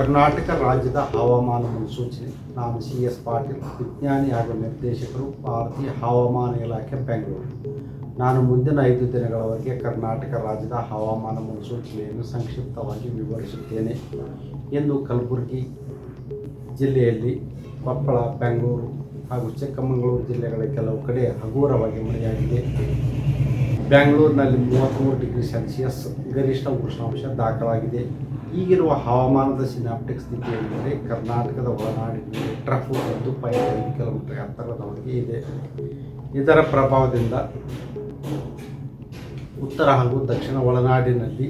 ಕರ್ನಾಟಕ ರಾಜ್ಯದ ಹವಾಮಾನ ಮುನ್ಸೂಚನೆ. ನಾನು CS ಪಾಟೀಲ್, ವಿಜ್ಞಾನಿ ಹಾಗೂ ನಿರ್ದೇಶಕರು, ಭಾರತೀಯ ಹವಾಮಾನ ಇಲಾಖೆ, ಬೆಂಗಳೂರು. ನಾನು ಮುಂದಿನ 5 ದಿನಗಳವರೆಗೆ ಕರ್ನಾಟಕ ರಾಜ್ಯದ ಹವಾಮಾನ ಮುನ್ಸೂಚನೆಯನ್ನು ಸಂಕ್ಷಿಪ್ತವಾಗಿ ವಿವರಿಸುತ್ತೇನೆ. ಇಂದು ಕಲಬುರಗಿ ಜಿಲ್ಲೆಯಲ್ಲಿ, ಕೊಪ್ಪಳ, ಬೆಂಗಳೂರು ಹಾಗೂ ಚಿಕ್ಕಮಗಳೂರು ಜಿಲ್ಲೆಗಳ ಕೆಲವು ಕಡೆ ಹಗುರವಾಗಿ ಮಳೆಯಾಗಿದೆ. ಬೆಂಗಳೂರಿನಲ್ಲಿ 33 ಡಿಗ್ರಿ ಸೆಲ್ಸಿಯಸ್ ಗರಿಷ್ಠ ಉಷ್ಣಾಂಶ ದಾಖಲಾಗಿದೆ. ಈಗಿರುವ ಹವಾಮಾನದ ಸಿನಾಪ್ಟಿಕ್ ಸ್ಥಿತಿ ಎಂದರೆ ಕರ್ನಾಟಕದ ಒಳನಾಡಿನಲ್ಲಿ ಟ್ರಫ್ 1.5 ಕಿಲೋಮೀಟರ್ ಎತ್ತರದವರೆಗೆ ಇದೆ. ಇದರ ಪ್ರಭಾವದಿಂದ ಉತ್ತರ ಹಾಗೂ ದಕ್ಷಿಣ ಒಳನಾಡಿನಲ್ಲಿ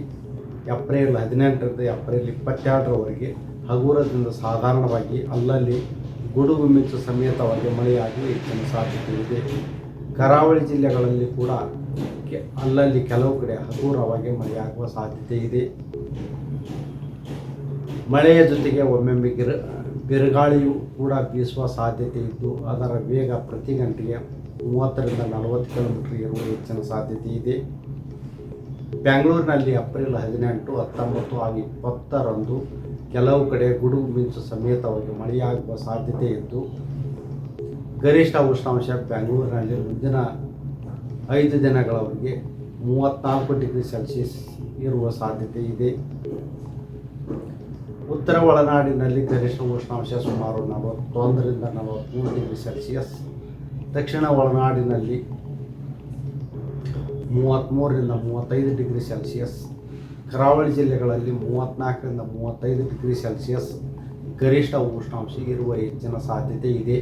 ಏಪ್ರಿಲ್ 18ರಿಂದ ಏಪ್ರಿಲ್ 22ರವರೆಗೆ ಹಗುರದಿಂದ ಸಾಧಾರಣವಾಗಿ ಅಲ್ಲಲ್ಲಿ ಗುಡುಗು ಮಿಂಚು ಸಮೇತವಾಗಿ ಮಳೆಯಾಗುವ ಹೆಚ್ಚಿನ ಸಾಧ್ಯತೆ ಇದೆ. ಕರಾವಳಿ ಜಿಲ್ಲೆಗಳಲ್ಲಿ ಕೂಡ ಅಲ್ಲಲ್ಲಿ ಕೆಲವು ಕಡೆ ಹಗುರವಾಗಿ ಮಳೆಯಾಗುವ ಸಾಧ್ಯತೆ ಇದೆ. ಮಳೆಯ ಜೊತೆಗೆ ಒಮ್ಮೊಮ್ಮೆ ಬಿರುಗಾಳಿಯು ಕೂಡ ಬೀಸುವ ಸಾಧ್ಯತೆ ಇದ್ದು, ಅದರ ವೇಗ ಪ್ರತಿ ಗಂಟೆಗೆ 30ರಿಂದ 40 ಕಿಲೋಮೀಟರ್ ಇರುವ ಹೆಚ್ಚಿನ ಸಾಧ್ಯತೆ ಇದೆ. ಬೆಂಗಳೂರಿನಲ್ಲಿ ಏಪ್ರಿಲ್ 18, 19 ಹಾಗೂ 20ರಂದು ಕೆಲವು ಕಡೆ ಗುಡುಗು ಮಿಂಚು ಸಮೇತವಾಗಿ ಮಳೆಯಾಗುವ ಸಾಧ್ಯತೆ ಇದ್ದು, ಗರಿಷ್ಠ ಉಷ್ಣಾಂಶ ಬೆಂಗಳೂರಿನಲ್ಲಿ ಮುಂದಿನ 5 ದಿನಗಳವರೆಗೆ 34 ಡಿಗ್ರಿ ಸೆಲ್ಸಿಯಸ್ ಇರುವ ಸಾಧ್ಯತೆ ಇದೆ. ಉತ್ತರ ಒಳನಾಡಿನಲ್ಲಿ ಗರಿಷ್ಠ ಉಷ್ಣಾಂಶ ಸುಮಾರು 41ರಿಂದ 43 ಡಿಗ್ರಿ ಸೆಲ್ಸಿಯಸ್, ದಕ್ಷಿಣ ಒಳನಾಡಿನಲ್ಲಿ 33ರಿಂದ 35 ಡಿಗ್ರಿ ಸೆಲ್ಸಿಯಸ್, ಕರಾವಳಿ ಜಿಲ್ಲೆಗಳಲ್ಲಿ 34ರಿಂದ 35 ಡಿಗ್ರಿ ಸೆಲ್ಸಿಯಸ್ ಗರಿಷ್ಠ ಉಷ್ಣಾಂಶ ಇರುವ ಹೆಚ್ಚಿನ ಸಾಧ್ಯತೆ ಇದೆ.